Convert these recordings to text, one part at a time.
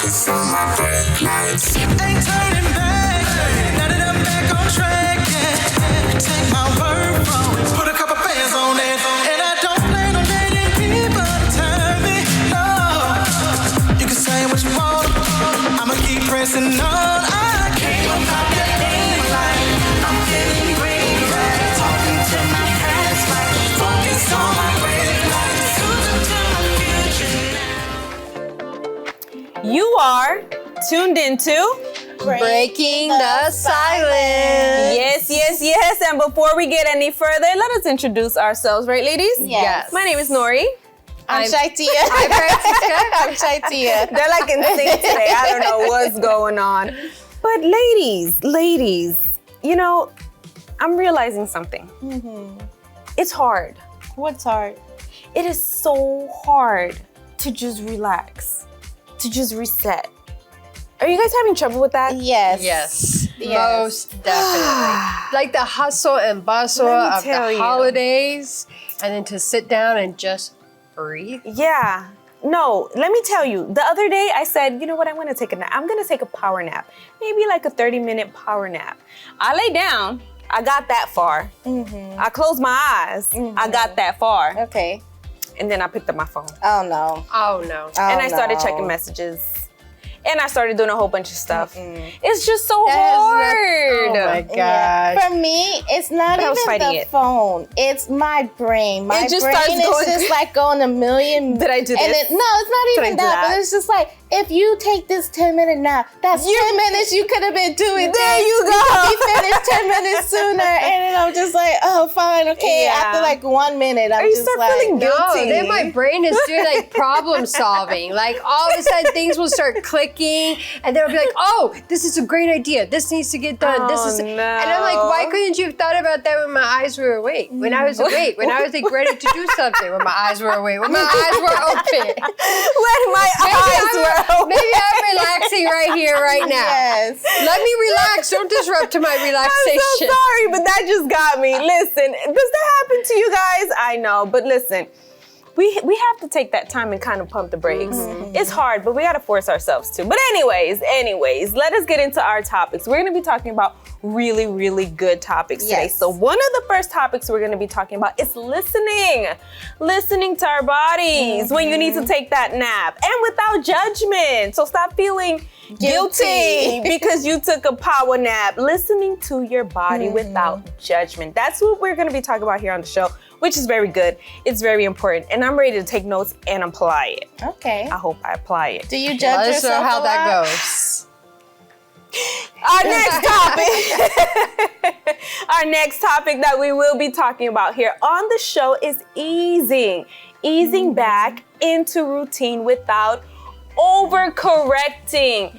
focus on my brake lights. Ain't turning back, now that I'm back on track, yeah. Take my word from it, put a couple bands on it, and I don't plan on letting people turn me, no. You can say what you want, I'ma keep pressing on. I came about that thing like I'm feeling green, right? Talking to my past life, focus on my brake lights, cruising to my future now. You are tuned into Breaking the Silence. Yes, yes, yes. And before we get any further, let us introduce ourselves, right, ladies? Yes. My name is Nori. I'm ShyTia. I'm Francisca. I'm ShyTia. They're like in sync today. I don't know what's going on. But ladies, you know, I'm realizing something. It's hard. What's hard? It is so hard to just relax, to just reset. Are you guys having trouble with that? Yes. Yes. Yes. Most definitely. Like the hustle and bustle Let me of tell the you. holidays, and then to sit down and just breathe. Yeah. No, let me tell you. The other day I said, you know what, I'm going to take a nap. I'm going to take a power nap. Maybe like a 30-minute power nap. I lay down. I got that far. I closed my eyes. I got that far. Okay. And then I picked up my phone. Oh no. Oh no. And I started no. checking messages. And I started doing a whole bunch of stuff. It's just so That is hard. not- oh my gosh. Yeah. For me, it's not I was even fighting the it. phone. It's my brain. My It just brain starts is going- just like going a million. Did I do And this? no, it's not Did I even do that. that? But it's just like, if you take this 10-minute nap, that's 10 minutes you could have been doing. There you go. You finished 10 minutes sooner. And then I'm just like, oh, fine, okay. Yeah. After like 1 minute, I'm you just start like, feeling No, guilty. then my brain is doing like problem solving. Like all of a sudden things will start clicking, and then I'll be like, oh, this is a great idea. This needs to get done. This is, Oh, and I'm like, why couldn't you have thought about that when my eyes were awake? When I was awake, when I was like ready to do something, when my eyes were awake, when my eyes were open. When my eyes were open. Maybe I'm relaxing right here, right now. yes. Let me relax. Don't disrupt to my I'm relaxation. so sorry, but that just got me. Listen, does that happen to you guys? I know, but listen, we have to take that time and kind of pump the brakes. It's hard, but we got to force ourselves to. But anyways, let us get into our topics. We're going to be talking about really, really good topics today. Yes. So one of the first topics we're going to be talking about is listening to our bodies when you need to take that nap and without judgment. So stop feeling guilty because you took a power nap. Listening to your body without judgment. That's what we're going to be talking about here on the show, which is very good. It's very important. And I'm ready to take notes and apply it. Okay. I hope I apply it. Do you judge Let us yourself know how a that lot? goes. Our next topic that we will be talking about here on the show is easing back into routine without overcorrecting.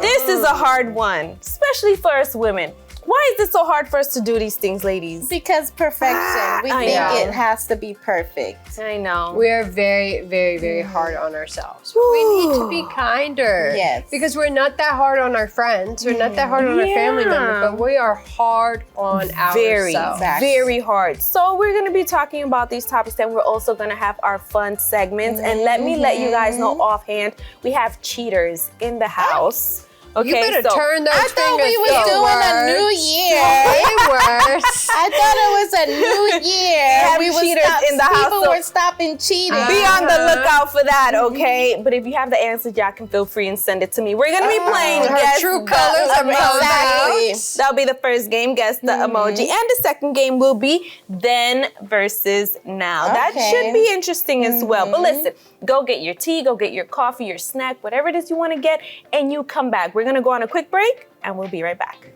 This is a hard one, especially for us women. Why is it so hard for us to do these things, ladies? Because perfection. We I think know. it has to be perfect. I know. We are very, very, very hard on ourselves. But we need to be kinder. Yes. Because we're not that hard on our friends. We're not that hard on our family members. But we are hard on Very, ourselves. very hard. So we're going to be talking about these topics, and we're also going to have our fun segments. And let me let you guys know offhand, we have cheaters in the house. Okay, You better so turn those I thought we fingers was doing a inwards. new year. Way worse. I thought it was a new year. have We would cheaters stop, in the house, people so- were stopping cheating. be on the lookout for that, okay? But if you have the answers, y'all can feel free and send it to me. We're gonna be playing Her Guess true the colors are Emoji. Exactly. That'll be the first game, Guess the Emoji. And the second game will be Then versus Now. That Okay. should be interesting as well. But listen, go get your tea, go get your coffee, your snack, whatever it is you wanna get, and you come back. We're gonna go on a quick break, and we'll be right back.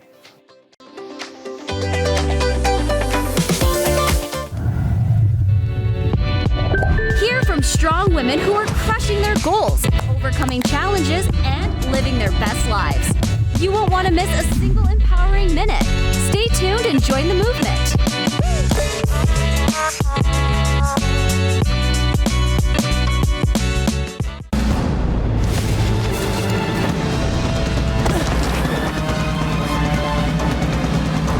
Hear from strong women who are crushing their goals, overcoming challenges, and living their best lives. You won't want to miss a single empowering minute. Stay tuned and join the movement.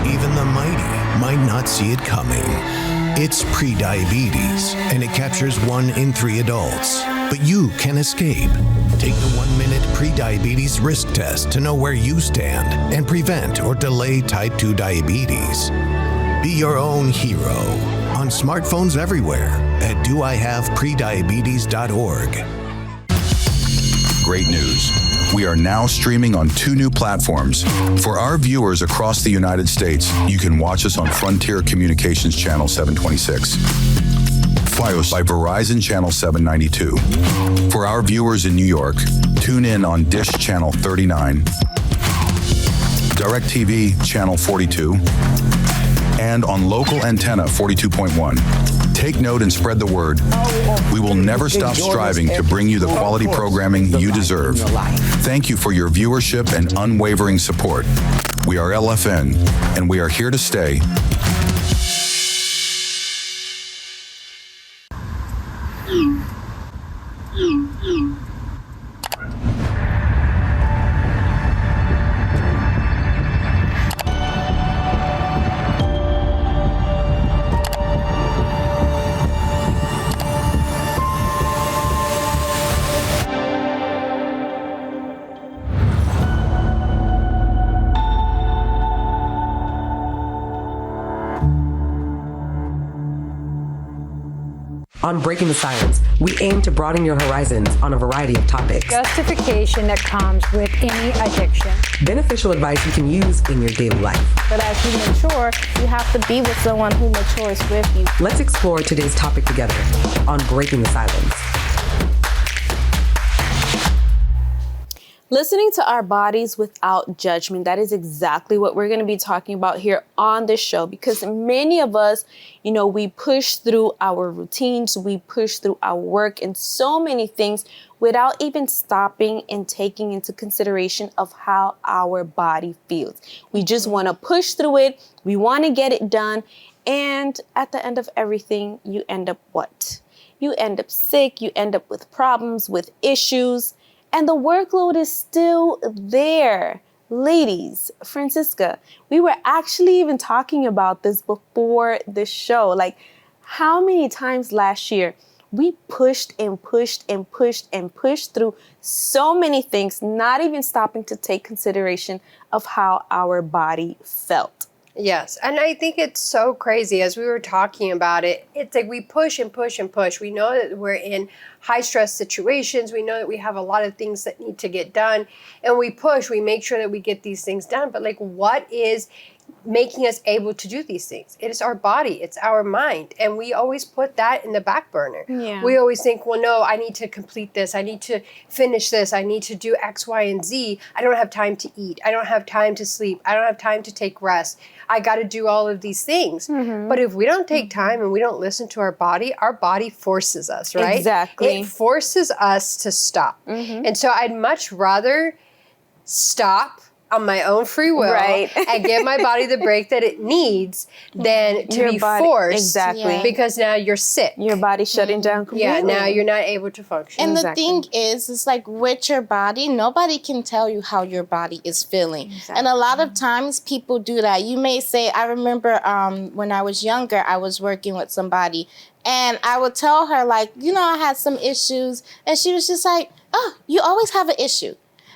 Even the mighty might not see it coming. It's prediabetes, and it captures 1 in 3 adults. But you can escape. Take the 1-minute pre-diabetes risk test to know where you stand and prevent or delay type 2 diabetes. Be your own hero on smartphones everywhere at doihaveprediabetes.org. Great news. We are now streaming on 2 new platforms. For our viewers across the United States, you can watch us on Frontier Communications Channel 726. Fios by Verizon Channel 792. For our viewers in New York, tune in on Dish Channel 39, DirecTV Channel 42, and on local antenna 42.1. Take note and spread the word. We will never stop striving to bring you the quality programming you deserve. Thank you for your viewership and unwavering support. We are LFN, and we are here to stay. On Breaking the Silence, we aim to broaden your horizons on a variety of topics. Justification that comes with any addiction. Beneficial advice you can use in your daily life. But as you mature, you have to be with someone who matures with you. Let's explore today's topic together on Breaking the Silence. Listening to our bodies without judgment. That is exactly what we're going to be talking about here on this show, because many of us, we push through our routines, we push through our work and so many things without even stopping and taking into consideration of how our body feels. We just want to push through it. We want to get it done. And at the end of everything, you end up what? You end up sick. You end up with problems, with issues. And the workload is still there. Ladies, Francisca, we were actually even talking about this before the show. Like, how many times last year we pushed and pushed and pushed and pushed through so many things, not even stopping to take consideration of how our body felt. Yes, and I think it's so crazy as we were talking about it. It's like we push and push and push. We know that we're in high stress situations. We know that we have a lot of things that need to get done, and we push. We make sure that we get these things done. But like, what is making us able to do these things? It is our body. It's our mind. And we always put that in the back burner. Yeah. We always think, well, no, I need to complete this. I need to finish this. I need to do X, Y, and Z. I don't have time to eat. I don't have time to sleep. I don't have time to take rest. I got to do all of these things. Mm-hmm. But if we don't take time and we don't listen to our body forces us, right? Exactly. It forces us to stop. Mm-hmm. And so I'd much rather stop on my own free will, right, and give my body the break that it needs than to be forced. Exactly. Because now you're sick. Your body's shutting down completely. Yeah, now you're not able to function. And the thing is, it's like with your body, nobody can tell you how your body is feeling. Exactly. And a lot of times people do that. You may say, I remember when I was younger, I was working with somebody and I would tell her like, I had some issues. And she was just like, oh, you always have an issue.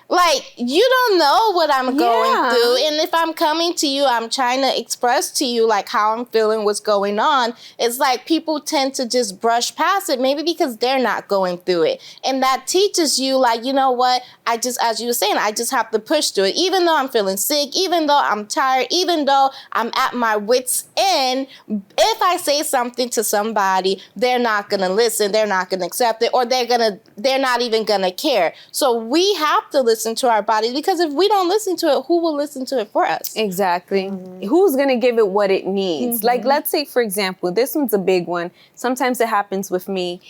Like, you don't know what I'm going through. And if I'm coming to you, I'm trying to express to you, like, how I'm feeling, what's going on. It's like people tend to just brush past it, maybe because they're not going through it. And that teaches you, like, you know what? As you were saying, I just have to push through it. Even though I'm feeling sick, even though I'm tired, even though I'm at my wit's end, if I say something to somebody, they're not going to listen, they're not going to accept it, or they're not even going to care. So we have to listen to our bodies, because if we don't listen to it, who will listen to it for us? Exactly. Mm-hmm. Who's going to give it what it needs? Mm-hmm. Like, let's say, for example, this one's a big one. Sometimes it happens with me.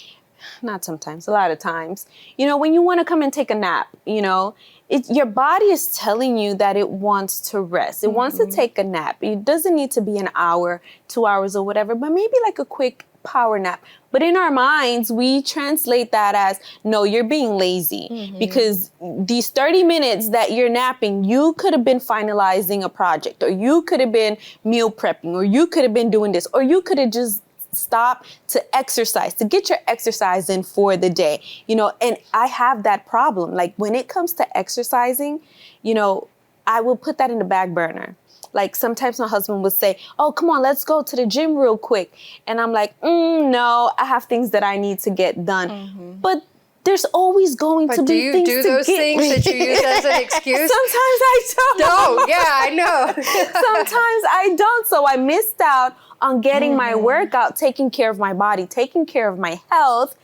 Not sometimes, a lot of times. When you want to come and take a nap, your body is telling you that it wants to rest. It wants to take a nap. It doesn't need to be an hour, 2 hours or whatever, but maybe like a quick power nap. But in our minds, we translate that as, no, you're being lazy, because these 30 minutes that you're napping, you could have been finalizing a project, or you could have been meal prepping, or you could have been doing this, or you could have just stop to exercise, to get your exercise in for the day, and I have that problem. Like when it comes to exercising, I will put that in the back burner. Like sometimes my husband would say, oh, come on, let's go to the gym real quick. And I'm like, no, I have things that I need to get done. But there's always going to be things to get. Do you do those things that you use as an excuse? Sometimes I don't. No, yeah, I know. Sometimes I don't. So I missed out on getting my workout, taking care of my body, taking care of my health,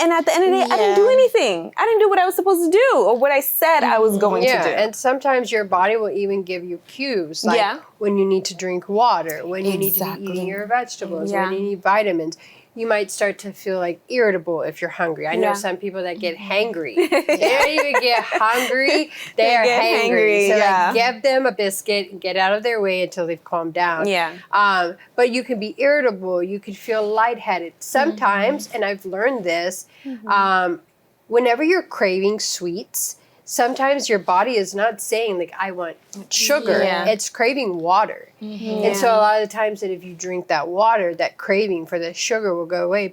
and at the end of the day, I didn't do anything. I didn't do what I was supposed to do or what I said I was going to do. And sometimes your body will even give you cues, like when you need to drink water, when you need to be eating your vegetables, when you need vitamins. You might start to feel like irritable if you're hungry. I know some people that get hangry. They don't even get hungry. They are hangry. So like, give them a biscuit and get out of their way until they've calmed down. But you can be irritable. You can feel lightheaded. Sometimes, and I've learned this, whenever you're craving sweets, sometimes your body is not saying like, I want sugar. It's craving water. And so a lot of the times that if you drink that water, that craving for the sugar will go away.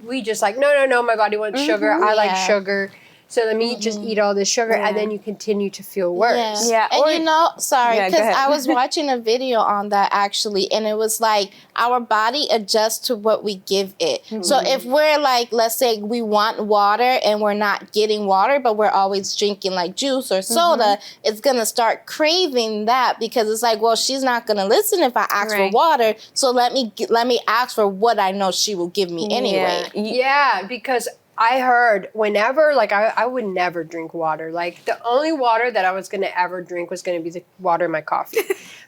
We just like, no, my body wants sugar. I like sugar. So let me just eat all this sugar, and then you continue to feel worse. And sorry, because I was watching a video on that actually, and it was like our body adjusts to what we give it. So if we're like, let's say we want water and we're not getting water, but we're always drinking like juice or soda, it's going to start craving that because it's like, well, she's not going to listen if I ask for water. So let me ask for what I know she will give me anyway. Yeah, because I heard whenever, like, I would never drink water. Like, the only water that I was going to ever drink was going to be the water in my coffee.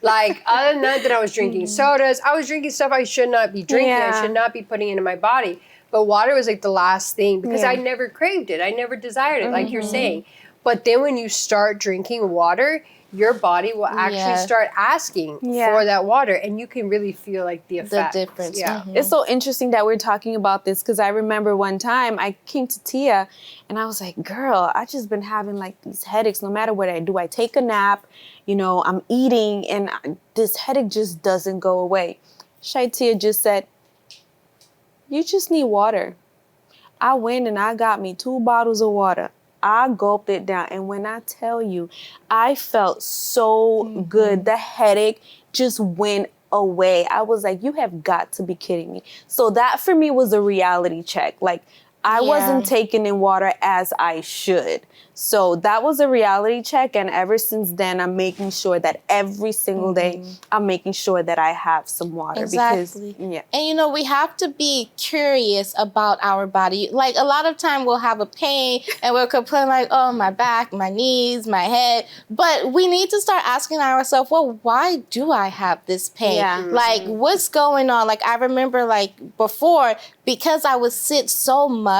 Like, other than that, I was drinking sodas. I was drinking stuff I should not be drinking. I should not be putting into my body. But water was, like, the last thing because I never craved it. I never desired it, like you're saying. But then when you start drinking water, your body will actually start asking for that water, and you can really feel like the effect. The difference. It's so interesting that we're talking about this because I remember one time I came to Tia and I was like, girl, I just been having like these headaches no matter what I do. I take a nap, I'm eating, and this headache just doesn't go away. ShyTia just said, you just need water. I went and I got me 2 bottles of water. I gulped it down. And when I tell you, I felt so good. The headache just went away. I was like, you have got to be kidding me. So that for me was a reality check. Like, I wasn't taking in water as I should. So that was a reality check. And ever since then, I'm making sure that every single day, I'm making sure that I have some water. Exactly. Because, And, we have to be curious about our body. Like, a lot of time we'll have a pain and we'll complain like, oh, my back, my knees, my head. But we need to start asking ourselves, well, why do I have this pain? Like, what's going on? Like, I remember, like, before, because I would sit so much,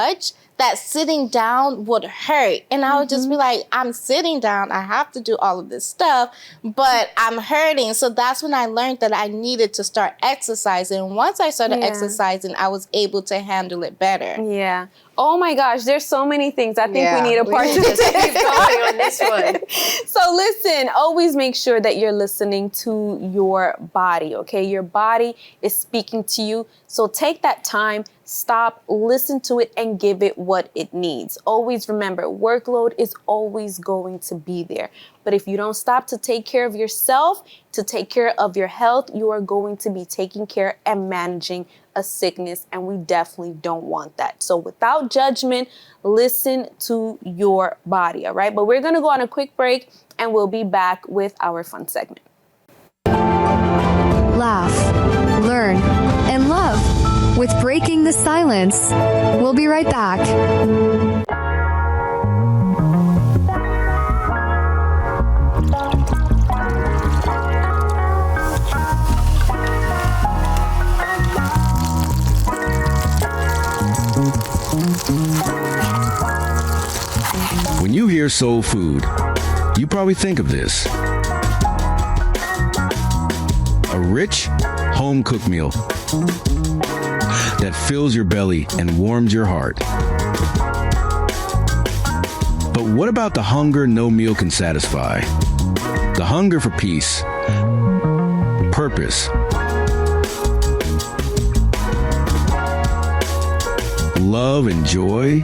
that sitting down would hurt. And I would just be like, I'm sitting down. I have to do all of this stuff, but I'm hurting. So that's when I learned that I needed to start exercising. Once I started exercising, I was able to handle it better. Yeah. Oh my gosh, there's so many things. I think we need a part 2 to keep going on this one. So listen, always make sure that you're listening to your body, okay? Your body is speaking to you. So take that time, stop, listen to it, and give it what it needs. Always remember, workload is always going to be there. But if you don't stop to take care of yourself, to take care of your health, you are going to be taking care and managing a sickness, and we definitely don't want that. So without judgment, listen to your body, all right? But we're going to go on a quick break, and we'll be back with our fun segment. Laugh, learn, and love with Breaking the Silence. We'll be right back. When you hear soul food, you probably think of this. A rich, home-cooked meal that fills your belly and warms your heart. But what about the hunger no meal can satisfy? The hunger for peace, purpose, love, and joy?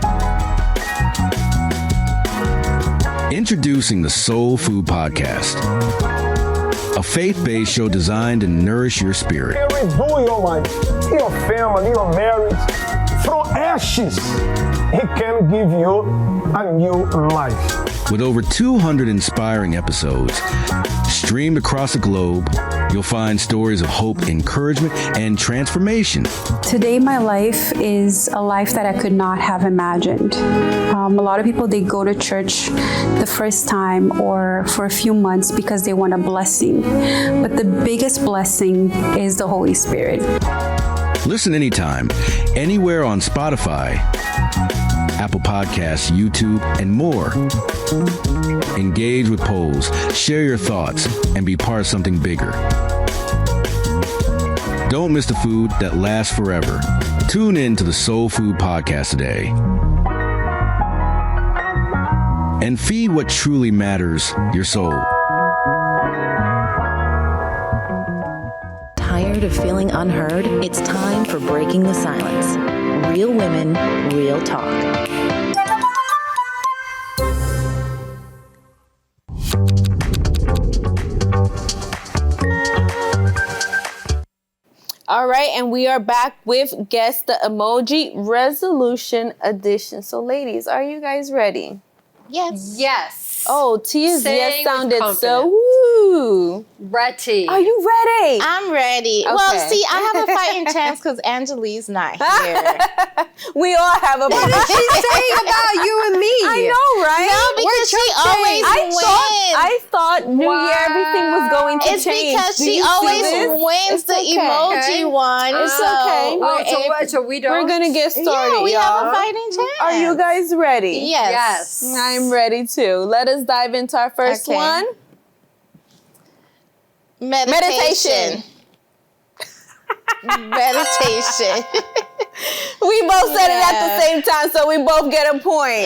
Introducing the Soul Food Podcast, a faith-based show designed to nourish your spirit. Redo your life, your family, your marriage. From ashes, He can give you a new life. With over 200 inspiring episodes streamed across the globe, you'll find stories of hope, encouragement, and transformation. Today, my life is a life that I could not have imagined. A lot of people, they go to church the first time or for a few months because they want a blessing. But the biggest blessing is the Holy Spirit. Listen anytime, anywhere on Spotify, Apple Podcasts, YouTube, and more. Engage with polls, share your thoughts, and be part of something bigger. Don't miss the food that lasts forever. Tune in to the Soul Food Podcast today. And feed what truly matters, your soul. Tired of feeling unheard? It's time for Breaking the Silence. Real women, real talk. All right, and we are back with Guess the Emoji Resolution Edition. So, ladies, are you guys ready? Yes. Yes. Oh, Tia's Saying yes with sounded confidence. so woo. Ready. Are you ready? I'm ready. Okay. Well, see, I have a fighting chance because Angelie's not here. We all have a What is she saying about you and me? I know, right? No, because she always wins. I thought New Year everything was going to It's change. because Do she you see always this? wins It's the okay. emoji one. It's so okay. So we don't. We're gonna get started, Yeah, we y'all. have a fighting chance. Are you guys ready? Yes. I'm ready too. Let us dive into our first Okay. one. Meditation. Meditation. We both said it at the same time, so we both get a point.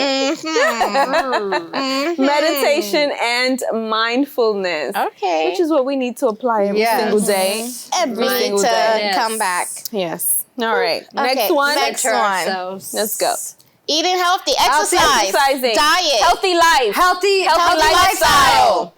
Meditation and mindfulness. Okay. Which is what we need to apply every single day. Every single day. Come back. Yes. All right. Okay, Next one. next one. Let's go. Eating healthy, Healthy exercise, exercising. diet, Healthy life. Healthy lifestyle.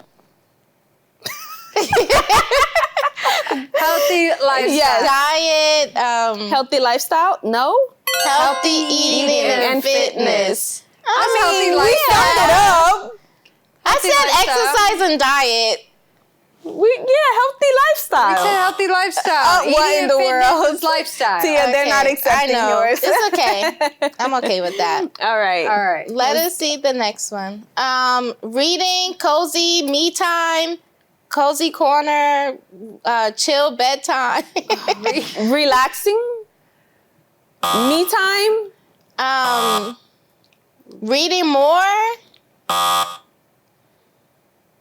Healthy lifestyle. Yes. diet, Healthy lifestyle? No? healthy eating and fitness. healthy We lifestyle. summed it up. I said exercise and diet. Healthy lifestyle. It's a healthy lifestyle. What Eating in the and fitness world? is lifestyle. Tia, they're not accepting I know. yours. It's okay. I'm okay with that. All right. All right. Let us see the next one. Reading, cozy, me time, cozy corner, chill bedtime. Relaxing. Me time. Reading more.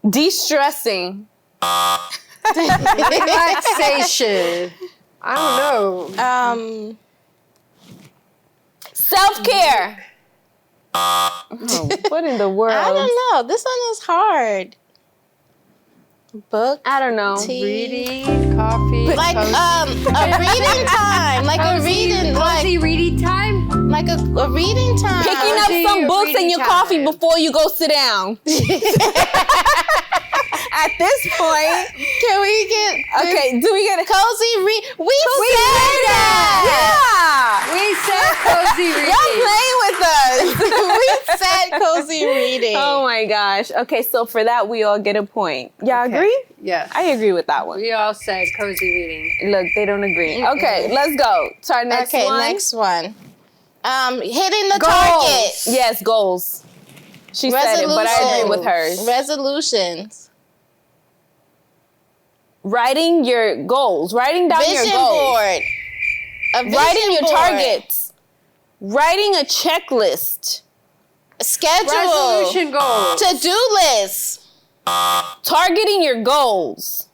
De-stressing. Relaxation. I don't know. Self-care. Oh, what in the world? I don't know. This one is hard. Book. I don't know. Tea. Reading, coffee. Like a reading time. Like a reading. Cozy reading time. Like a reading time. Picking up some books and your coffee before you go sit down. At this point, Can we get okay, do we get a cozy read? We said said that. We said cozy reading. Y'all playing with us. We said cozy reading. Oh my gosh. Okay, so for that, we all get a point. Y'all agree? Yes. I agree with that one. We all said cozy reading. Look, they don't agree. Okay, let's go to our next one. Okay, next one. Hitting the Goals. target. Yes, goals. She said it, but I agree with hers. Resolutions. Writing your goals. Writing down your Vision goals. board. A vision Writing your board. targets. Writing a checklist. Schedule. Resolution goals. To-do list. Targeting your goals.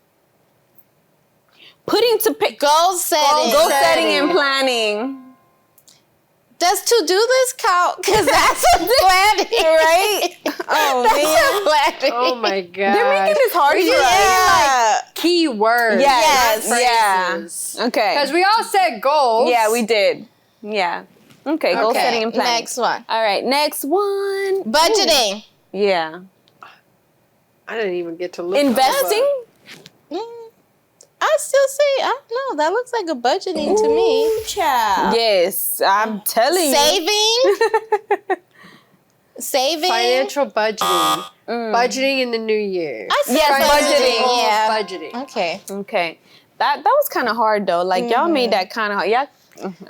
Putting to pick Goal setting. goal setting and planning. Does to-do list count? Because that's a planning. Right? Oh, That's man. a planning. Oh my god. They're making this hard We for just us. like key words. Yes. not phrases. Yeah. Okay. Because we all said goals. Yeah, we did. Yeah. Okay, goal setting and planning. Next one. All right, next one. Budgeting. Ooh. Yeah. I didn't even get to look. Investing? I still say, I don't know. That looks like a budgeting to me. Child. Yes, I'm telling you. Saving. Saving. Financial budgeting. Budgeting in the new year. I said budgeting. Yeah. Budgeting. Okay. That was kind of hard though. Like y'all made that kind of hard. Yeah.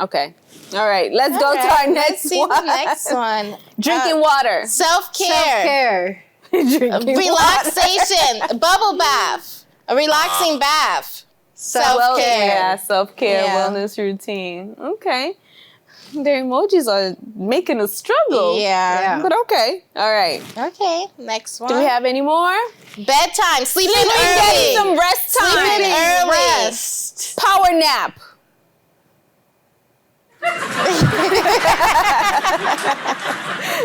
Okay. All right. Let's go to our next one. The next one. Drinking water. Self-care. Relaxation. Bubble bath. A relaxing bath. Self-care. Yeah, self-care, wellness routine. Okay. Their emojis are making us struggle. Yeah. But okay. All right. Okay. Next one. Do we have any more? Bedtime. Sleeping early. Getting some rest time. Sleeping early. Rest. Power nap.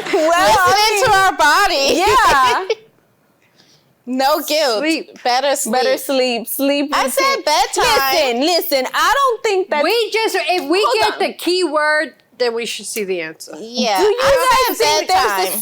Listening to our body. Yeah. No guilt. Sleep. Better sleep. Better sleep. Sleep. I said bedtime. Listen. I don't think that if we get the key word, then we should see the answer. Yeah. Do you guys think bedtime.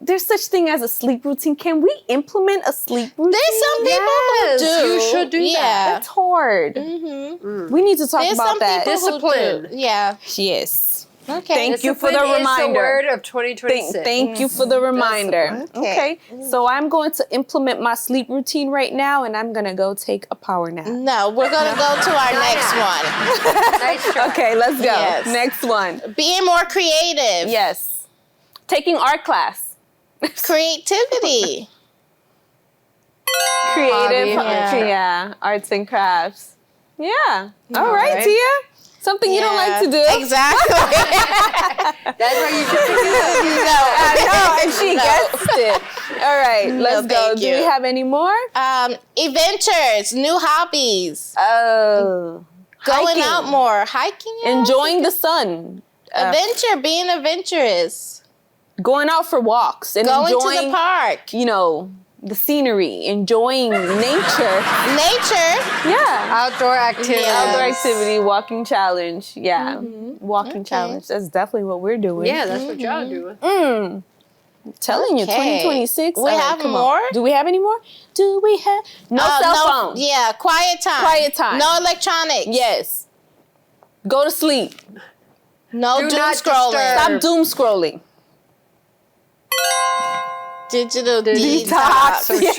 there's such thing as a sleep routine? Can we implement a sleep routine? There's some people who do. You should do that. That's hard. We need to talk about that. Discipline. Yeah. Yes. Okay. Thank you for the Discipline reminder. is the word of 2026. Thank you for the reminder. Okay. So I'm going to implement my sleep routine right now, and I'm going to go take a power nap. No, we're going to go to our next one. Nice try. Okay, let's go. Yes. Next one. Being more creative. Yes. Taking art class. Creativity. Creative. Hobby, Yeah. Arts and crafts. Yeah. All right. right, Tia. Something you don't like to do. Exactly. That's why you should think of it. I know, and she gets it. All right, let's go. thank Do you. we have any more? Adventures, new hobbies. Oh. Going hiking. out more. Hiking. Yeah. Enjoying the sun. Adventure, being adventurous. Going out for walks. And Going enjoying, to the park. you know, the scenery. Enjoying nature. Nature. Yeah. Outdoor activity. Outdoor activity, walking challenge. Yeah. Walking challenge. That's definitely what we're doing. Yeah, that's what y'all doing. Telling you, 2026. We have more? Do we have any more? Do we have? No cell phone. Yeah, quiet time. Quiet time. No electronics. Yes. Go to sleep. No Do doom not scrolling. disturb. Stop doom scrolling. Digital Detox. detox.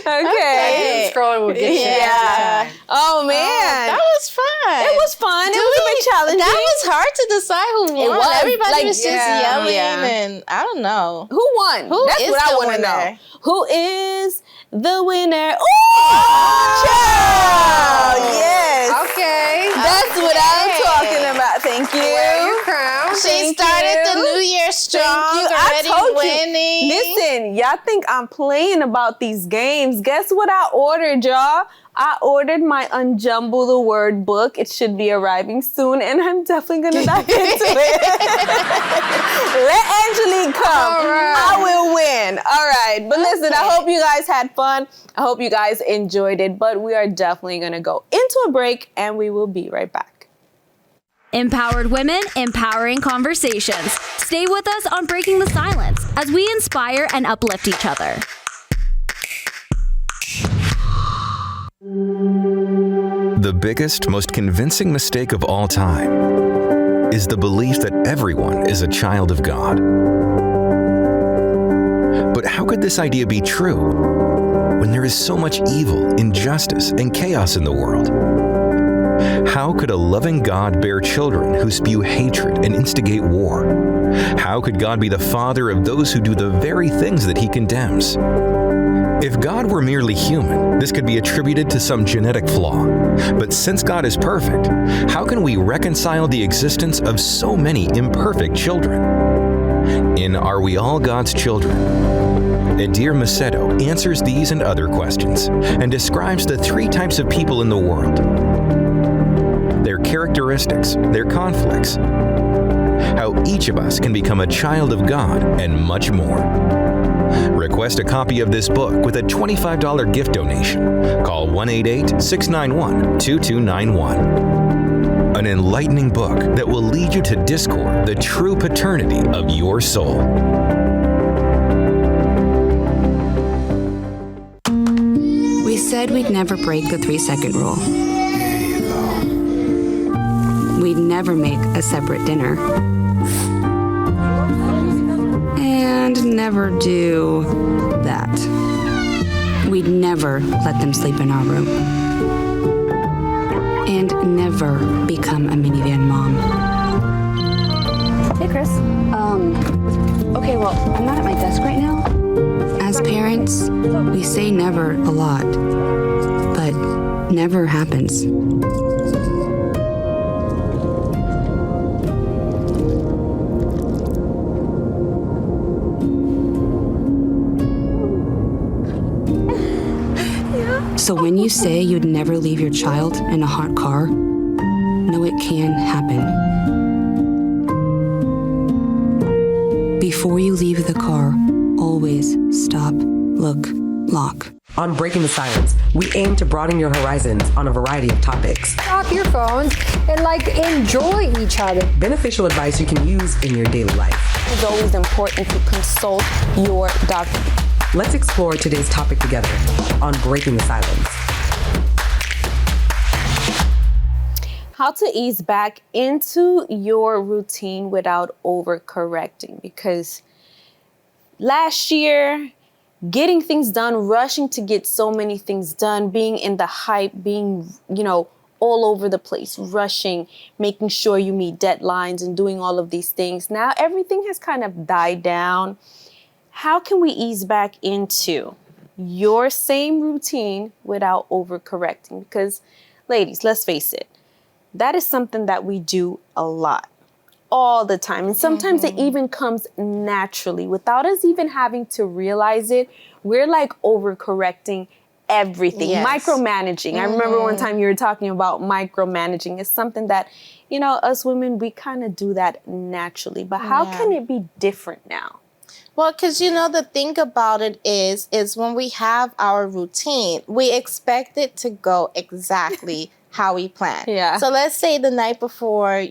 Okay. Scrolling will get you Yeah. Oh man. That was fun. It was fun. It was a bit challenging. That was hard to decide who won. It was. Everybody Like, was just yeah. yelling, Yeah. and I don't know. Who won? Who That's is what I the want to know. winner? Who is the winner? Ooh, child. Yes. Okay. That's what I'm talking about. Thank you. Wear your crown. She Thank started you. the new year strong, I already told winning. you. Listen, y'all think I'm playing about these games. Guess what I ordered, y'all? I ordered my Unjumble the Word book. It should be arriving soon, and I'm definitely going to dive into it. Let Angelique come. All right. I will win. All right. But listen, I hope you guys had fun. I hope you guys enjoyed it. But we are definitely going to go into a break, and we will be right back. Empowered women, empowering conversations. Stay with us on Breaking the Silence as we inspire and uplift each other. The biggest, most convincing mistake of all time is the belief that everyone is a child of God. But how could this idea be true when there is so much evil, injustice, and chaos in the world? How could a loving God bear children who spew hatred and instigate war? How could God be the father of those who do the very things that he condemns? If God were merely human, this could be attributed to some genetic flaw. But since God is perfect, how can we reconcile the existence of so many imperfect children? In Are We All God's Children? Edir Macedo answers these and other questions and describes the three types of people in the world, their characteristics, their conflicts, how each of us can become a child of God, and much more. Request a copy of this book with a $25 gift donation. Call 1-888-691-2291. an enlightening book that will lead you to discover the true paternity of your soul. We said we'd never break the 3-second rule. We'd never make a separate dinner. And never do that. We'd never let them sleep in our room. And never become a minivan mom. Hey, Chris. Okay, well, I'm not at my desk right now. As parents, we say never a lot, but never happens. So when you say you'd never leave your child in a hot car, know it can happen. Before you leave the car, always stop, look, lock. On Breaking the Silence, we aim to broaden your horizons on a variety of topics. Stop your phones and enjoy each other. Beneficial advice you can use in your daily life. It's always important to consult your doctor. Let's explore today's topic together on Breaking the Silence. How to ease back into your routine without overcorrecting. Because last year, getting things done, rushing to get so many things done, being in the hype, being, all over the place, rushing, making sure you meet deadlines and doing all of these things. Now everything has kind of died down. How can we ease back into your same routine without overcorrecting? Because, ladies, let's face it, that is something that we do a lot, all the time. And sometimes it even comes naturally without us even having to realize it. We're overcorrecting everything, micromanaging. I remember one time you were talking about micromanaging. It's something that, us women, we kind of do that naturally. But how can it be different now? Well, because, the thing about it is when we have our routine, we expect it to go exactly how we plan. Yeah. So let's say the night before,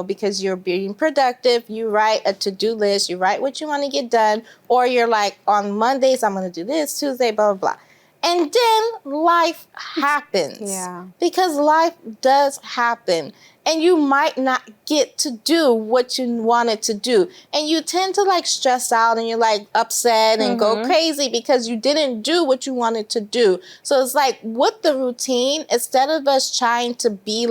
because you're being productive, you write a to-do list, you write what you want to get done, or you're like, on Mondays, I'm going to do this, Tuesday, blah, blah, blah. And then life happens. Yeah. Because life does happen. And you might not get to do what you wanted to do. And you tend to stress out and you're upset and go crazy because you didn't do what you wanted to do. So it's with the routine, instead of us trying to be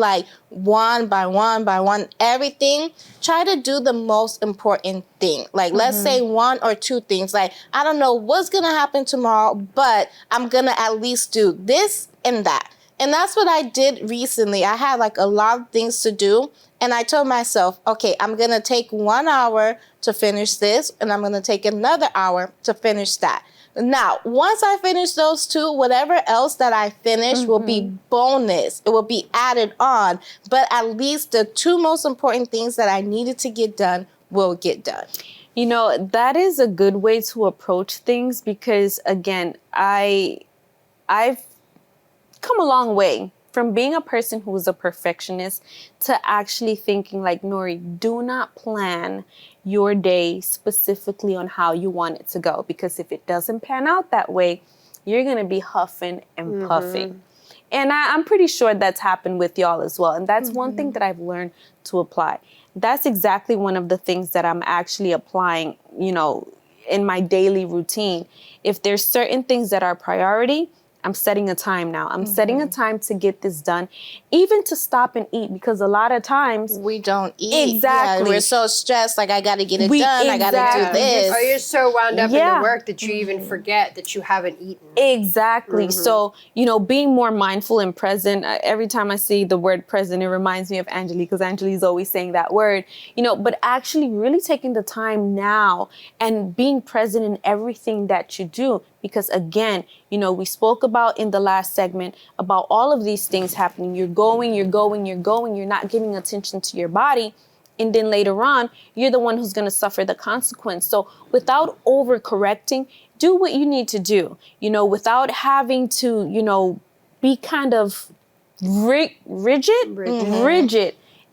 one by one by one, everything, try to do the most important thing. Let's say 1 or 2 things. I don't know what's going to happen tomorrow, but I'm going to at least do this and that. And that's what I did recently. I had a lot of things to do. And I told myself, okay, I'm going to take 1 hour to finish this. And I'm going to take another hour to finish that. Now, once I finish those 2, whatever else that I finish will be bonus. It will be added on. But at least the 2 most important things that I needed to get done will get done. That is a good way to approach things because, again, I've come a long way from being a person who was a perfectionist to actually thinking Nori, do not plan your day specifically on how you want it to go. Because if it doesn't pan out that way, you're going to be huffing and puffing. And I'm pretty sure that's happened with y'all as well. And that's one thing that I've learned to apply. That's exactly one of the things that I'm actually applying, in my daily routine. If there's certain things that are priority, I'm setting a time now. I'm setting a time to get this done, even to stop and eat, because a lot of times we don't eat. Exactly. Yeah, we're so stressed. I got to get it done. I got to do this. Or you're so wound up in the work that you even forget that you haven't eaten. Exactly. So, being more mindful and present. Every time I see the word present, it reminds me of Angelique, because Angelique's always saying that word, but actually really taking the time now and being present in everything that you do. Because again, we spoke about in the last segment about all of these things happening. You're going, you're not giving attention to your body. And then later on, you're the one who's going to suffer the consequence. So without overcorrecting, do what you need to do, without having to, be kind of rigid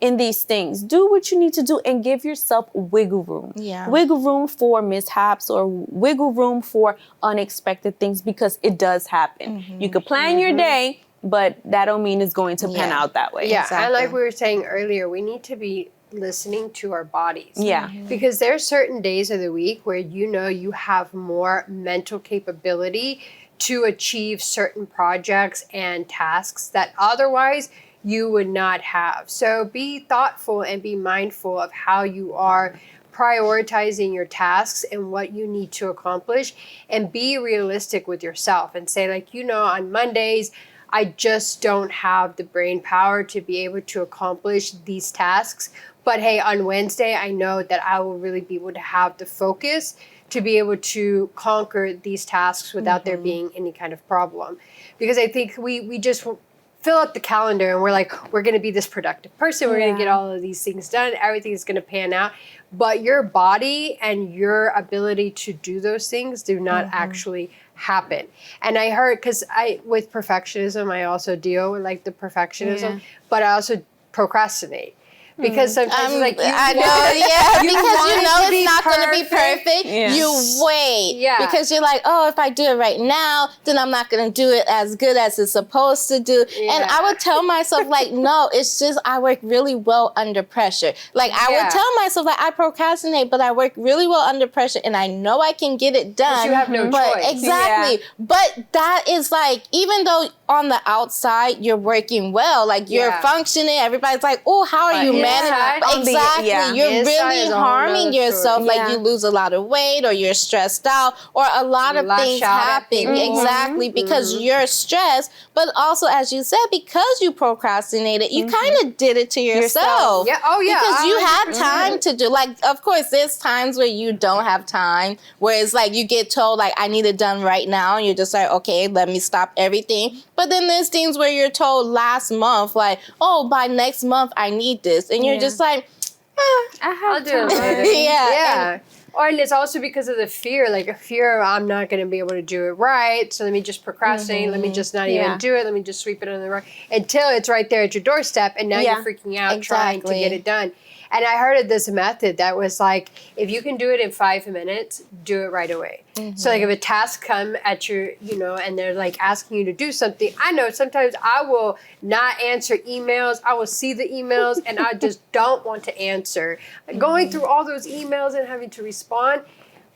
in these things. Do what you need to do and give yourself wiggle room. Yeah. Wiggle room for mishaps or wiggle room for unexpected things, because it does happen. You could plan your day, but that don't mean it's going to pan out that way. Yeah, and like we were saying earlier, we need to be listening to our bodies. Yeah. Because there are certain days of the week where you have more mental capability to achieve certain projects and tasks that otherwise you would not have. So be thoughtful and be mindful of how you are prioritizing your tasks and what you need to accomplish, and be realistic with yourself and say, like, on Mondays, I just don't have the brain power to be able to accomplish these tasks. But hey, on Wednesday, I know that I will really be able to have the focus to be able to conquer these tasks without there being any kind of problem. Because I think we just fill up the calendar and we're like, we're going to be this productive person. We're going to get all of these things done. Everything is going to pan out. But your body and your ability to do those things do not actually happen. And I heard, because with perfectionism, I also deal with like the perfectionism, but I also procrastinate. Because sometimes it's like, I know, because it's not going to be perfect. You wait. Because you're like, oh, if I do it right now, then I'm not going to do it as good as it's supposed to do. And I would tell myself, like, no, it's just I work really well under pressure. Like, I would tell myself, like, I procrastinate, but I work really well under pressure, and I know I can get it done. You have no choice. Exactly. But that is like, even though on the outside you're working well, like you're functioning, everybody's like, oh, how are you managing? Exactly. You're really harming yourself. Like you lose a lot of weight, or you're stressed out, or a lot of things happen. Exactly. Because you're stressed. But also, as you said, because you procrastinated, you kind of did it to yourself. Yeah. Oh, yeah. Because you had time to do, like, of course, there's times where you don't have time, where it's like you get told, like, I need it done right now. And you're just like, okay, let me stop everything. But then there's things where you're told last month, like, oh, by next month, I need this. And you're just like, I'll do it later. And it's also because of the fear, like a fear of I'm not going to be able to do it right. So let me just procrastinate. Let me just not even do it. Let me just sweep it under the rug until it's right there at your doorstep. And now you're freaking out trying to get it done. And I heard of this method that was like, if you can do it in 5 minutes, do it right away. So like if a task come at your, and they're like asking you to do something, I know sometimes I will not answer emails. I will see the emails and I just don't want to answer. Going through all those emails and having to respond.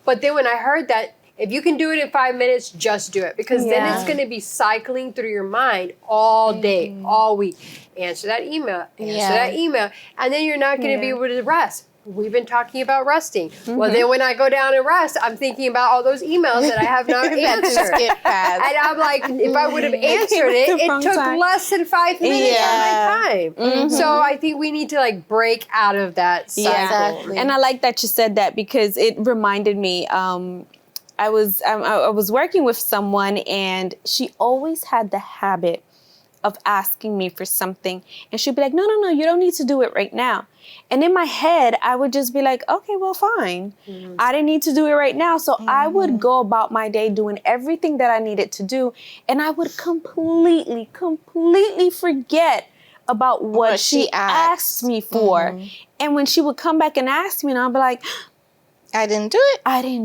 But then when I heard that, if you can do it in 5 minutes, just do it. Because then it's going to be cycling through your mind all day, all week. Answer that email, that email. And then you're not going to be able to rest. We've been talking about resting. Well, then when I go down and rest, I'm thinking about all those emails that I have not answered. And I'm like, if I would have answered it took less than 5 minutes of my time. So I think we need to like break out of that cycle. And I like that you said that, because it reminded me, I was working with someone, and she always had the habit of asking me for something, and she'd be like, no, you don't need to do it right now. And in my head, I would just be like, okay, well, fine. I didn't need to do it right now. So I would go about my day doing everything that I needed to do, and I would completely forget about what she asked me for. And when she would come back and ask me, and I'd be like, I didn't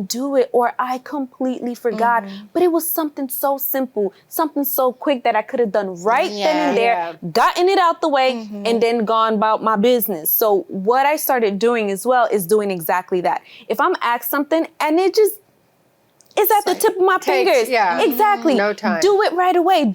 do it, or I completely forgot. But it was something so simple, something so quick that I could have done right then and there, gotten it out the way, and then gone about my business. So what I started doing as well is doing exactly that. If I'm asked something and it just is at the tip of my fingers. Exactly. No time. Do it right away.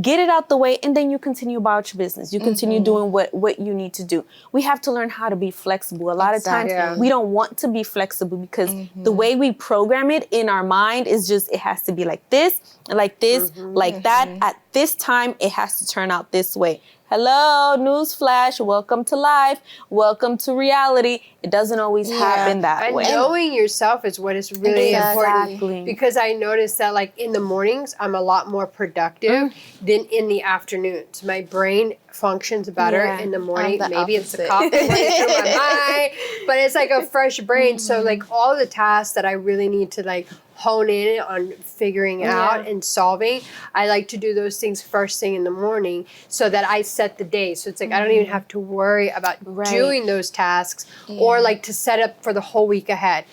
Get it out the way, and then you continue about your business. You continue doing what you need to do. We have to learn how to be flexible. A lot of times we don't want to be flexible because the way we program it in our mind is just, it has to be like this, like that. At this time, it has to turn out this way. Hello, newsflash. Welcome to life. Welcome to reality. It doesn't always happen that way. And knowing yourself is what is really important. Because I noticed that, like, in the mornings, I'm a lot more productive than in the afternoons. My brain functions better in the morning. Maybe it's the coffee running through my mind, but it's like a fresh brain. So, like, all the tasks that I really need to, like, hone in on figuring out and solving. I like to do those things first thing in the morning so that I set the day. So it's like I don't even have to worry about doing those tasks or like to set up for the whole week ahead.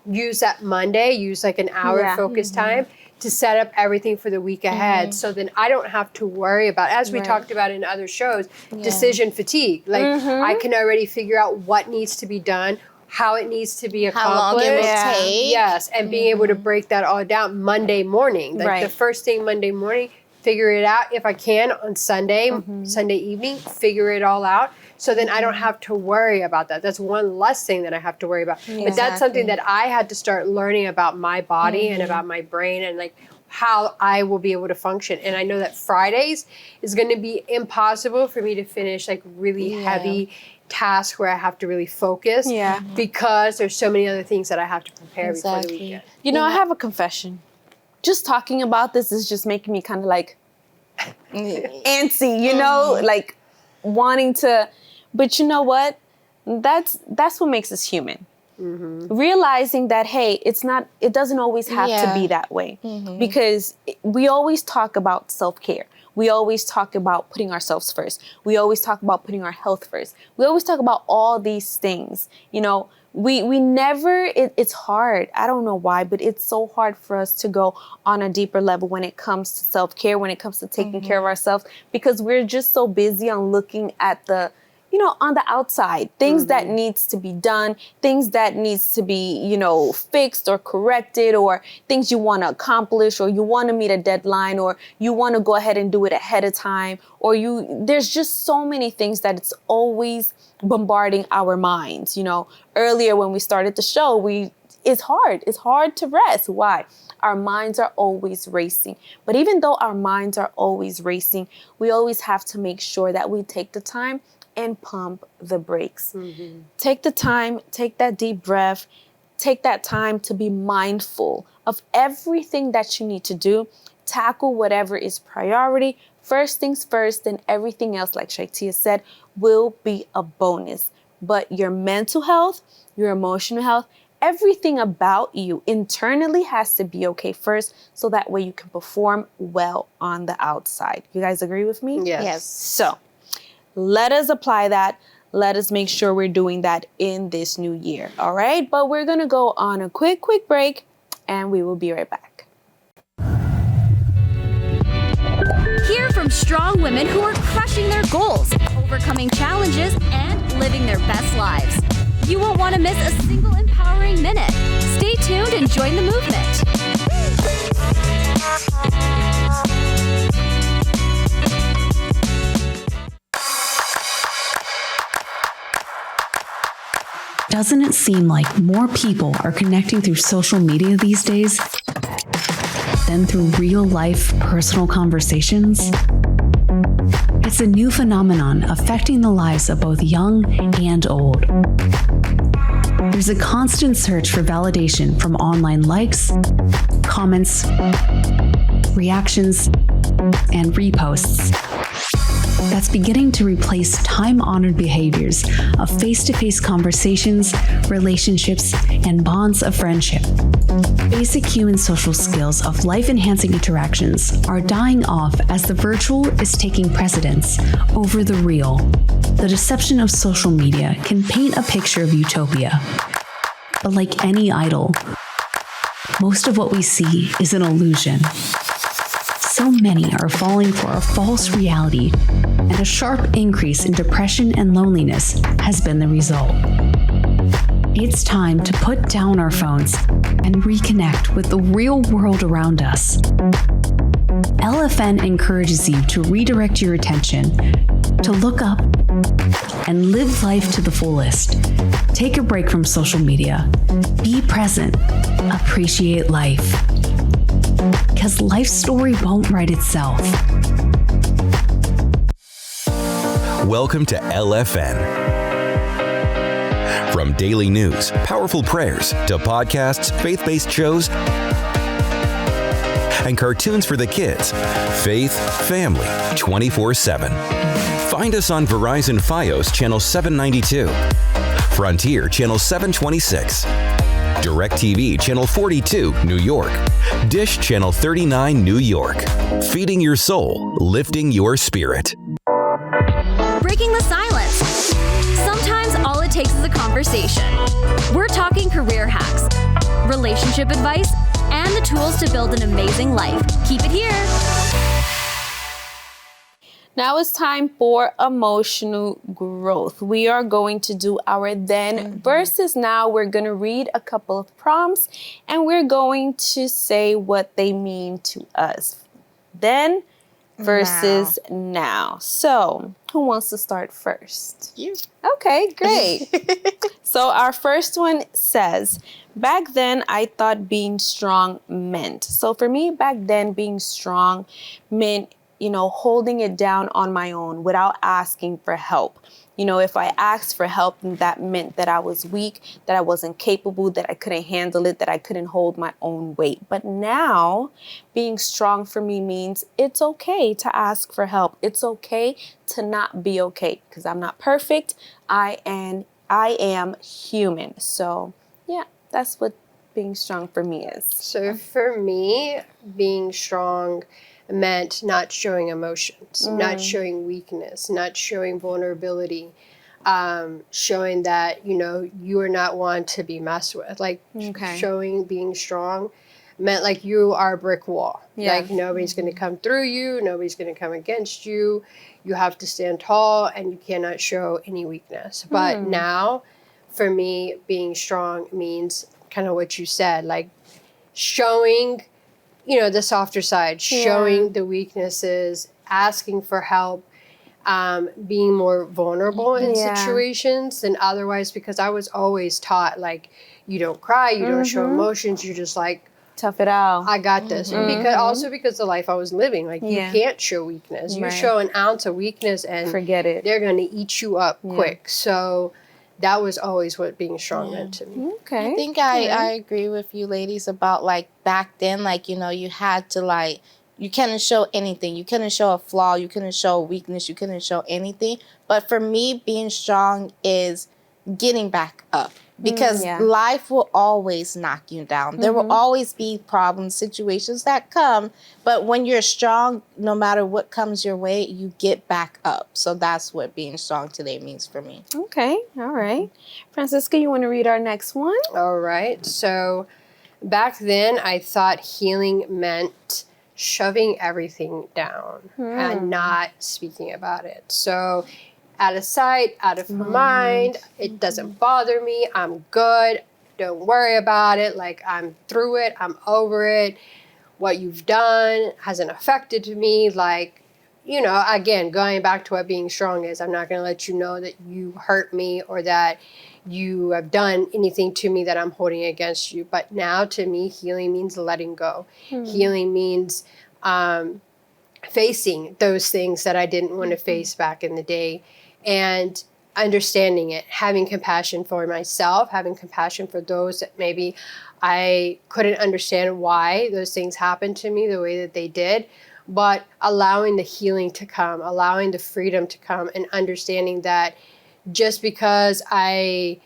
Use that Monday, use like an hour focus time to set up everything for the week ahead. So then I don't have to worry about, as we talked about in other shows, decision fatigue. Like I can already figure out what needs to be done, how it needs to be accomplished. How long it will take. Yes, and being able to break that all down Monday morning. Like the first thing Monday morning, figure it out if I can on Sunday, Sunday evening, figure it all out. So then I don't have to worry about that. That's one less thing that I have to worry about. But that's something that I had to start learning about my body and about my brain and like how I will be able to function. And I know that Fridays is going to be impossible for me to finish like really heavy tasks where I have to really focus because there's so many other things that I have to prepare before the weekend. You know, I have a confession. Just talking about this is just making me kind of like antsy, you know, like wanting to, but you know what? That's what makes us human. Realizing that, hey, it doesn't always have to be that way because we always talk about self-care. We always talk about putting ourselves first. We always talk about putting our health first. We always talk about all these things. You know, we never, it's hard. I don't know why, but it's so hard for us to go on a deeper level when it comes to self-care, when it comes to taking care of ourselves, because we're just so busy on looking at the, you know, on the outside, things that needs to be done, things that needs to be, you know, fixed or corrected, or things you want to accomplish, or you want to meet a deadline, or you want to go ahead and do it ahead of time, or there's just so many things that it's always bombarding our minds. You know, earlier when we started the show, it's hard to rest. Why? Our minds are always racing. But even though our minds are always racing, we always have to make sure that we take the time and pump the brakes. Take the time, take that deep breath, take that time to be mindful of everything that you need to do. Tackle whatever is priority. First things first, and everything else, like ShyTia said, will be a bonus. But your mental health, your emotional health, everything about you internally has to be okay first, so that way you can perform well on the outside. You guys agree with me? Yes. So let us apply that. Let us make sure we're doing that in this new year. All right. But we're going to go on a quick break, and we will be right back. Hear from strong women who are crushing their goals, overcoming challenges, and living their best lives. You won't want to miss a single empowering minute. Stay tuned and join the movement. Doesn't it seem like more people are connecting through social media these days than through real-life personal conversations? It's a new phenomenon affecting the lives of both young and old. There's a constant search for validation from online likes, comments, reactions, and reposts. That's beginning to replace time-honored behaviors of face-to-face conversations, relationships, and bonds of friendship. Basic human social skills of life-enhancing interactions are dying off as the virtual is taking precedence over the real. The deception of social media can paint a picture of utopia. But like any idol, most of what we see is an illusion. So many are falling for a false reality, and a sharp increase in depression and loneliness has been the result. It's time to put down our phones and reconnect with the real world around us. LFN encourages you to redirect your attention, to look up, and live life to the fullest. Take a break from social media. Be present. Appreciate life. Because life's story won't write itself. Welcome to LFN. From daily news, powerful prayers, to podcasts, faith-based shows, and cartoons for the kids, faith, family, 24/7. Find us on Verizon Fios Channel 792, Frontier Channel 726, DirecTV Channel 42, New York. Dish Channel 39, New York. Feeding your soul, lifting your spirit. Breaking the silence. Sometimes all it takes is a conversation. We're talking career hacks, relationship advice, and the tools to build an amazing life. Keep it here. Now it's time for emotional growth. We are going to do our then versus now. We're going to read a couple of prompts and we're going to say what they mean to us. Then versus now. So, who wants to start first? You. Okay, great. So our first one says, back then I thought being strong meant. So for me, back then being strong meant, holding it down on my own without asking for help. If I asked for help, then that meant that I was weak, that I wasn't capable, that I couldn't handle it, that I couldn't hold my own weight. But now, being strong for me means it's okay to ask for help. It's okay to not be okay because I'm not perfect. I am human. So, yeah, that's what being strong for me is. So for me, being strong meant not showing emotions, not showing weakness, not showing vulnerability, showing that, you are not one to be messed with. Like showing being strong meant like you are a brick wall. Yeah. Like nobody's going to come through you. Nobody's going to come against you. You have to stand tall and you cannot show any weakness. But now for me, being strong means kind of what you said, like showing the softer side, showing the weaknesses, asking for help, being more vulnerable in situations than otherwise, because I was always taught, like, you don't cry, you don't show emotions, you're just like, tough it out. I got this. Because the life I was living, like, you can't show weakness. You show an ounce of weakness and forget it. They're going to eat you up quick. So that was always what being strong meant to me. Okay. I think I agree with you ladies about, like, back then, like, you had to, like, you couldn't show anything. You couldn't show a flaw. You couldn't show a weakness. You couldn't show anything. But for me, being strong is getting back up. Because life will always knock you down. There will always be problems, situations that come. But when you're strong, no matter what comes your way, you get back up. So that's what being strong today means for me. Okay. All right. Francisca, you want to read our next one? All right. So back then, I thought healing meant shoving everything down and not speaking about it. So out of sight, out of mind, it doesn't bother me, I'm good, don't worry about it, like I'm through it, I'm over it, what you've done hasn't affected me, like, again, going back to what being strong is, I'm not going to let you know that you hurt me or that you have done anything to me that I'm holding against you. But now to me, healing means letting go. Healing means facing those things that I didn't want to face back in the day and understanding it, having compassion for myself, having compassion for those that maybe I couldn't understand why those things happened to me the way that they did, but allowing the healing to come, allowing the freedom to come, and understanding that just because I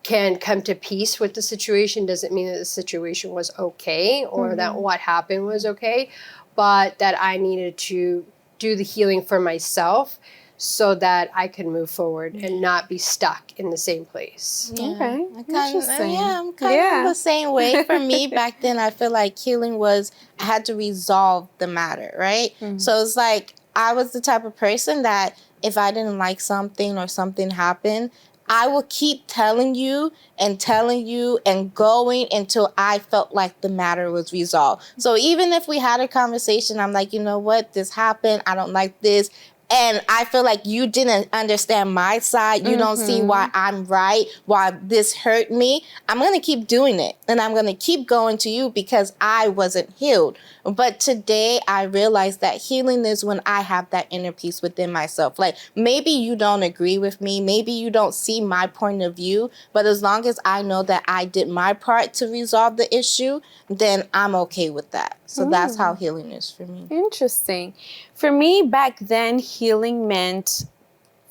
can come to peace with the situation doesn't mean that the situation was okay or that what happened was okay, but that I needed to do the healing for myself so that I can move forward and not be stuck in the same place. Yeah. Okay. Interesting. I'm kind of the same way. For me, back then, I feel like healing was, I had to resolve the matter, right? So it's like, I was the type of person that if I didn't like something or something happened, I will keep telling you and going until I felt like the matter was resolved. So even if we had a conversation, I'm like, you know what, this happened, I don't like this. And I feel like you didn't understand my side. You don't see why I'm right, why this hurt me. I'm going to keep doing it. And I'm going to keep going to you because I wasn't healed. But today I realize that healing is when I have that inner peace within myself. Like maybe you don't agree with me. Maybe you don't see my point of view. But as long as I know that I did my part to resolve the issue, then I'm okay with that. So that's how healing is for me. Interesting. For me, back then, healing meant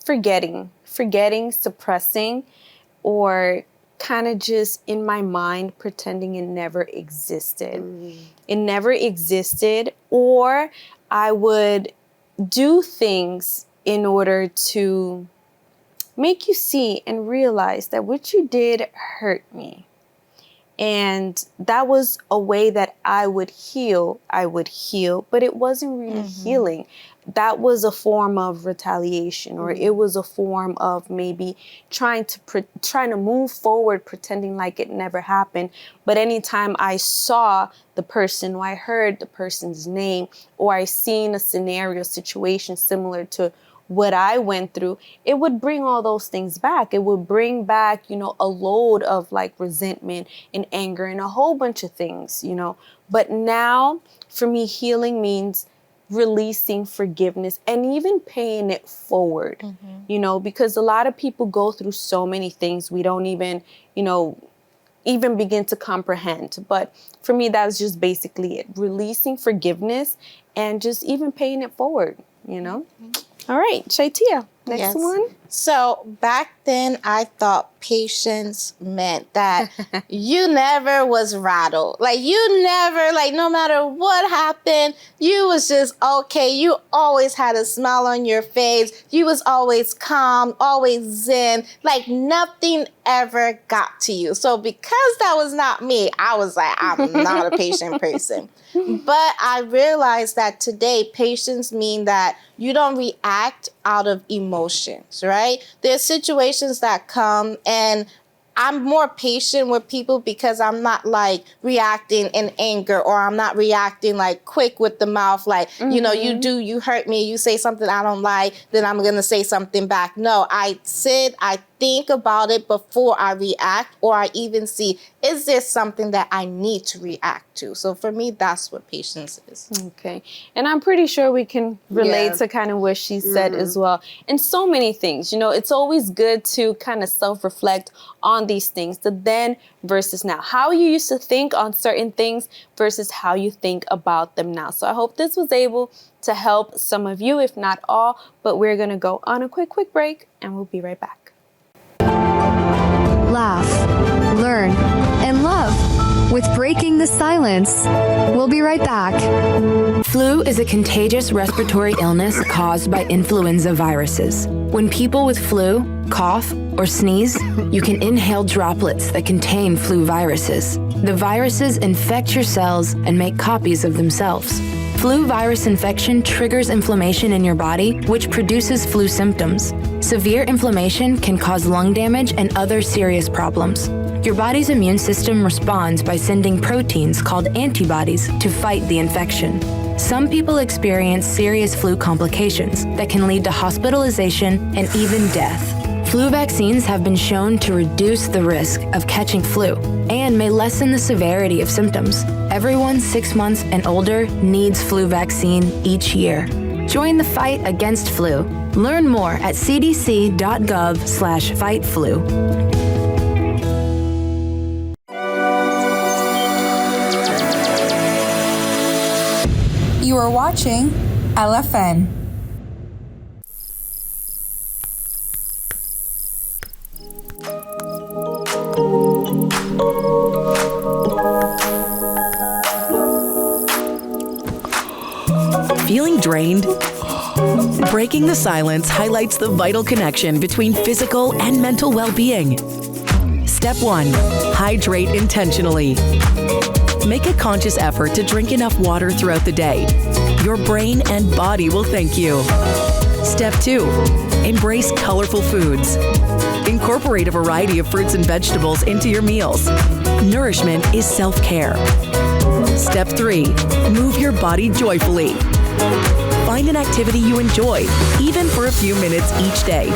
forgetting, suppressing, or kind of just in my mind pretending it never existed. It never existed, or I would do things in order to make you see and realize that what you did hurt me. And that was a way that I would heal, but it wasn't really healing. That was a form of retaliation, or it was a form of maybe trying to move forward, pretending like it never happened. But anytime I saw the person, or I heard the person's name, or I seen a scenario, situation similar to what I went through, it would bring all those things back. It would bring back, a load of like resentment and anger and a whole bunch of things, But now for me, healing means releasing forgiveness and even paying it forward, because a lot of people go through so many things we don't even, even begin to comprehend. But for me, that was just basically it. Releasing forgiveness and just even paying it forward, All right, ShyTia, next one. So back then, I thought patience meant that you never was rattled. Like you never, no matter what happened, you was just okay. You always had a smile on your face. You was always calm, always zen. Like nothing ever got to you. So because that was not me, I was like, I'm not a patient person. But I realized that today, patience means that you don't react out of emotions, right? There's situations that come and I'm more patient with people because I'm not like reacting in anger, or I'm not reacting like quick with the mouth. Like, you hurt me, you say something I don't like, then I'm going to say something back. No, I think about it before I react, or I even see, is there something that I need to react to? So for me, that's what patience is. Okay. And I'm pretty sure we can relate to kind of what she said as well. And so many things, it's always good to kind of self-reflect on these things, the then versus now. How you used to think on certain things versus how you think about them now. So I hope this was able to help some of you, if not all, but we're going to go on a quick break and we'll be right back. Laugh, learn, and love with Breaking the Silence. We'll be right back. Flu is a contagious respiratory illness caused by influenza viruses. When people with flu cough or sneeze, you can inhale droplets that contain flu viruses. The viruses infect your cells and make copies of themselves. Flu virus infection triggers inflammation in your body, which produces flu symptoms. Severe inflammation can cause lung damage and other serious problems. Your body's immune system responds by sending proteins called antibodies to fight the infection. Some people experience serious flu complications that can lead to hospitalization and even death. Flu vaccines have been shown to reduce the risk of catching flu and may lessen the severity of symptoms. Everyone 6 months and older needs flu vaccine each year. Join the fight against flu. Learn more at cdc.gov/fightflu. You are watching LFN. Feeling drained? Breaking the Silence highlights the vital connection between physical and mental well-being. Step 1. Hydrate intentionally. Make a conscious effort to drink enough water throughout the day. Your brain and body will thank you. Step 2. Embrace colorful foods. Incorporate a variety of fruits and vegetables into your meals. Nourishment is self-care. Step 3. Move your body joyfully. Find an activity you enjoy, even for a few minutes each day.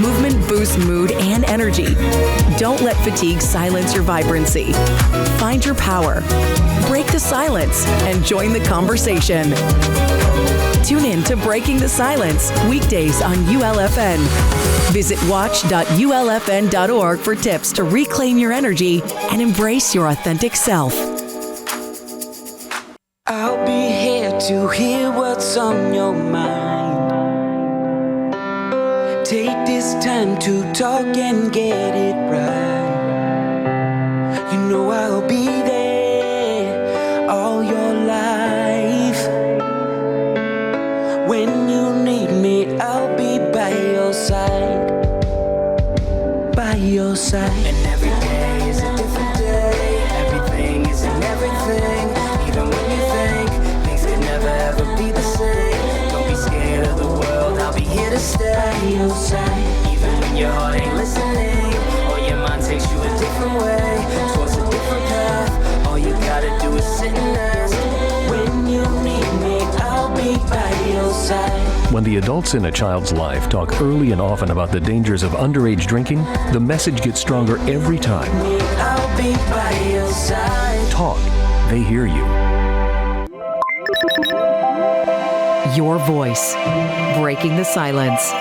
Movement boosts mood and energy. Don't let fatigue silence your vibrancy. Find your power. Break the silence and join the conversation. Tune in to Breaking the Silence weekdays on ULFN. Visit watch.ulfn.org for tips to reclaim your energy and embrace your authentic self. I'll be here to hear what's on your mind. Take this time to talk and get it right. your side. Even when your heart ain't listening, or your mind takes you a different way, towards a different path. All you gotta do is sit and ask. When you need me, I'll be by your side. When the adults in a child's life talk early and often about the dangers of underage drinking, the message gets stronger every time. I'll be by your side. Talk. They hear you. Your voice, breaking the silence.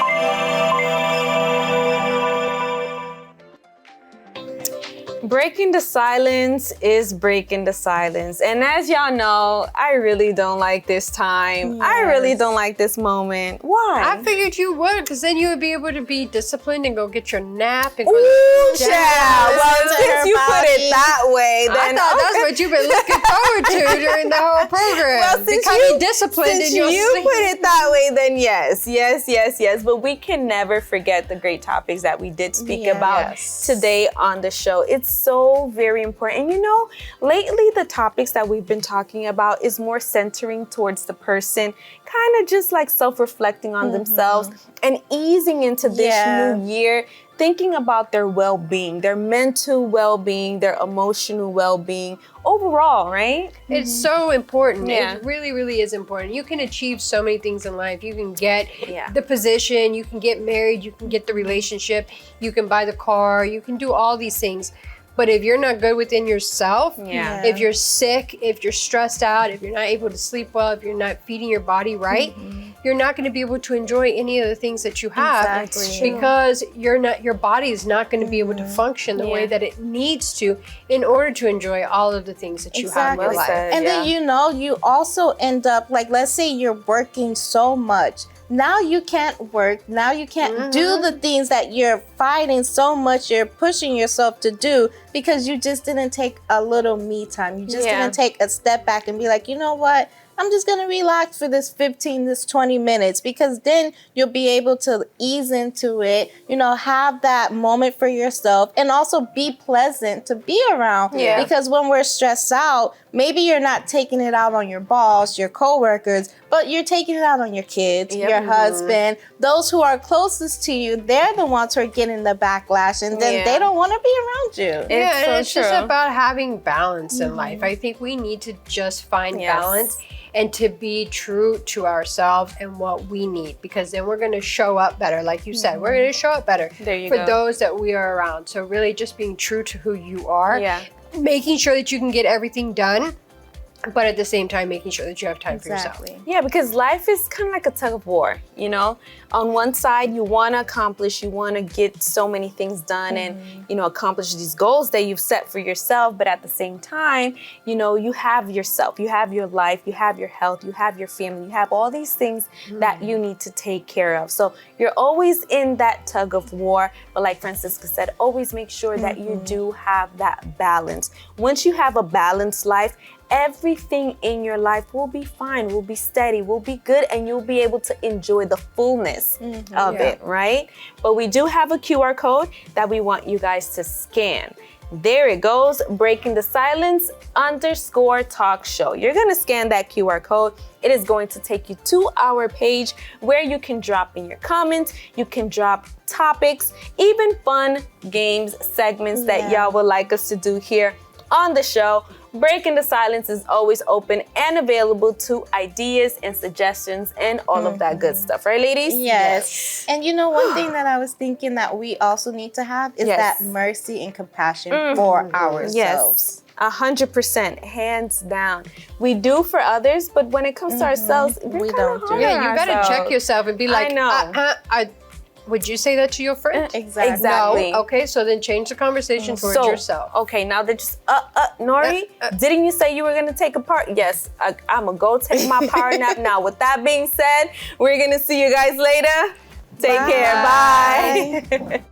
Breaking the silence is breaking the silence. And as y'all know, I really don't like this time. I really don't like this moment. Why? I figured you would, because then you would be able to be disciplined and go get your nap and go Ooh, to the child. Well, since you put it that way, then I thought that's what you've been looking forward to during the whole program. Well, since becoming disciplined since in your you sleep. put it that way, then yes. But we can never forget the great topics that we did speak about today on the show. It's so very important. And you know, lately the topics that we've been talking about is more centering towards the person, kind of just like self-reflecting on themselves and easing into this new year, thinking about their well-being, their mental well-being, their emotional well-being overall, right? It's so important. It really, really is important. You can achieve so many things in life. You can get the position, you can get married, you can get the relationship, you can buy the car, you can do all these things. But if you're not good within yourself, if you're sick, if you're stressed out, if you're not able to sleep well, if you're not feeding your body right, you're not going to be able to enjoy any of the things that you have because your body is not going to be able to function the way that it needs to in order to enjoy all of the things that you have in your life. And then, you know, you also end up, like, let's say you're working so much. Now you can't work. Now you can't do the things that you're fighting so much, you're pushing yourself to do because you just didn't take a little me time. You just didn't take a step back and be like, you know what? I'm just going to relax for this 20 minutes, because then you'll be able to ease into it, you know, have that moment for yourself and also be pleasant to be around. Yeah. Because when we're stressed out, maybe you're not taking it out on your boss, your coworkers, but you're taking it out on your kids, your husband, those who are closest to you. They're the ones who are getting the backlash, and then they don't want to be around you. It's just about having balance in life. I think we need to just find balance and to be true to ourselves and what we need, because then we're going to show up better. Like you said, we're going to show up better for those that we are around. So really just being true to who you are, making sure that you can get everything done, but at the same time, making sure that you have time for yourself. Yeah, because life is kind of like a tug of war, you know? On one side, you want to accomplish, you want to get so many things done and, you know, accomplish these goals that you've set for yourself. But at the same time, you know, you have yourself, you have your life, you have your health, you have your family, you have all these things that you need to take care of. So you're always in that tug of war. But like Francisca said, always make sure that you do have that balance. Once you have a balanced life, everything in your life will be fine, will be steady, will be good, and you'll be able to enjoy the fullness of it, right? But we do have a QR code that we want you guys to scan. There it goes, Breaking the Silence _talk show. You're gonna scan that QR code. It is going to take you to our page where you can drop in your comments, you can drop topics, even fun games, segments that y'all would like us to do here on the show. Breaking the Silence is always open and available to ideas and suggestions and all of that good stuff. Right, ladies? Yes. And you know, one thing that I was thinking that we also need to have is that mercy and compassion for ourselves. 100%, hands down. We do for others, but when it comes to ourselves, we don't do it. Yeah, you better check yourself and be like, I know. Would you say that to your friend? Exactly. No. Okay, so then change the conversation towards yourself. Okay, now they're just, Nori, didn't you say you were going to take a part? Yes, I'm going to go take my power nap now. With that being said, we're going to see you guys later. Take care. Bye.